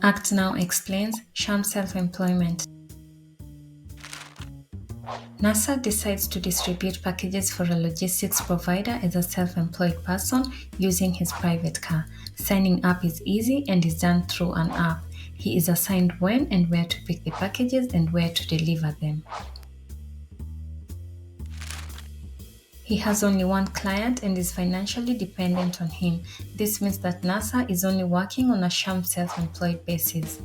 ActNow explains sham-self-employment. Nasser decides to distribute packages for a logistics provider as a self-employed person using his private car. Signing up is easy and is done through an app. He is assigned when and where to pick the packages and where to deliver them. He has only one client and is financially dependent on him. This means that Nasser is only working on a sham self-employed basis.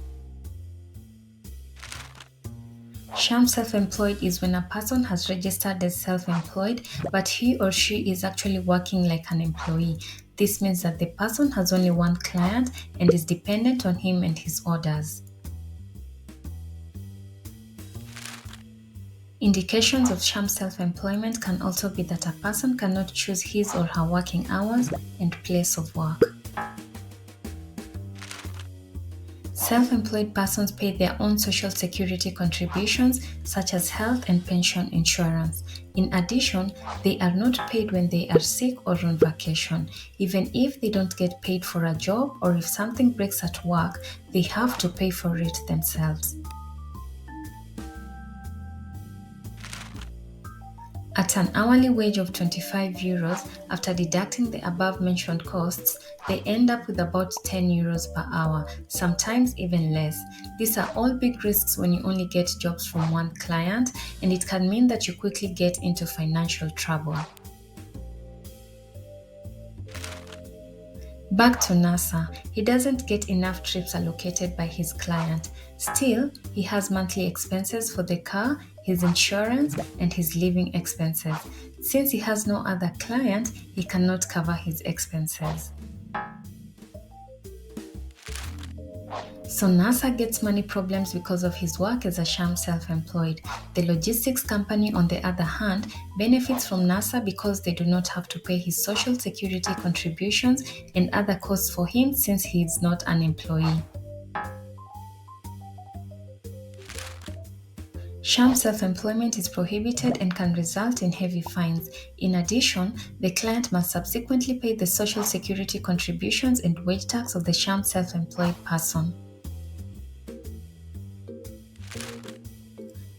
Sham self-employed is when a person has registered as self-employed, but he or she is actually working like an employee. This means that the person has only one client and is dependent on him and his orders. Indications of sham self-employment can also be that a person cannot choose his or her working hours and place of work. Self-employed persons pay their own social security contributions such as health and pension insurance. In addition, they are not paid when they are sick or on vacation. Even if they don't get paid for a job or if something breaks at work, they have to pay for it themselves. At an hourly wage of 25 euros, after deducting the above mentioned costs, they end up with about 10 euros per hour, sometimes even less. These are all big risks when you only get jobs from one client, and it can mean that you quickly get into financial trouble. Back to Nasser, he doesn't get enough trips allocated by his client. Still, he has monthly expenses for the car, his insurance, and his living expenses. Since he has no other client, he cannot cover his expenses. So Nasser gets money problems because of his work as a sham self-employed. The logistics company, on the other hand, benefits from Nasser because they do not have to pay his social security contributions and other costs for him since he is not an employee. Sham self-employment is prohibited and can result in heavy fines. In addition, the client must subsequently pay the social security contributions and wage tax of the sham self-employed person.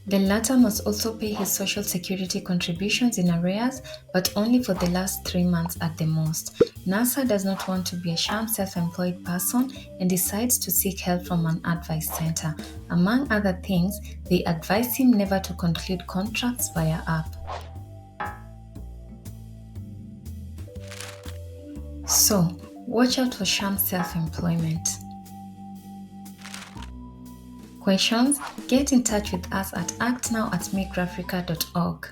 The latter must also pay his social security contributions in arrears, but only for the last 3 months at the most. Nasser does not want to be a sham self-employed person and decides to seek help from an advice center. Among other things, they advise him never to conclude contracts via app. So, watch out for sham self-employment. Questions? Get in touch with us at actnow@migrafrica.org.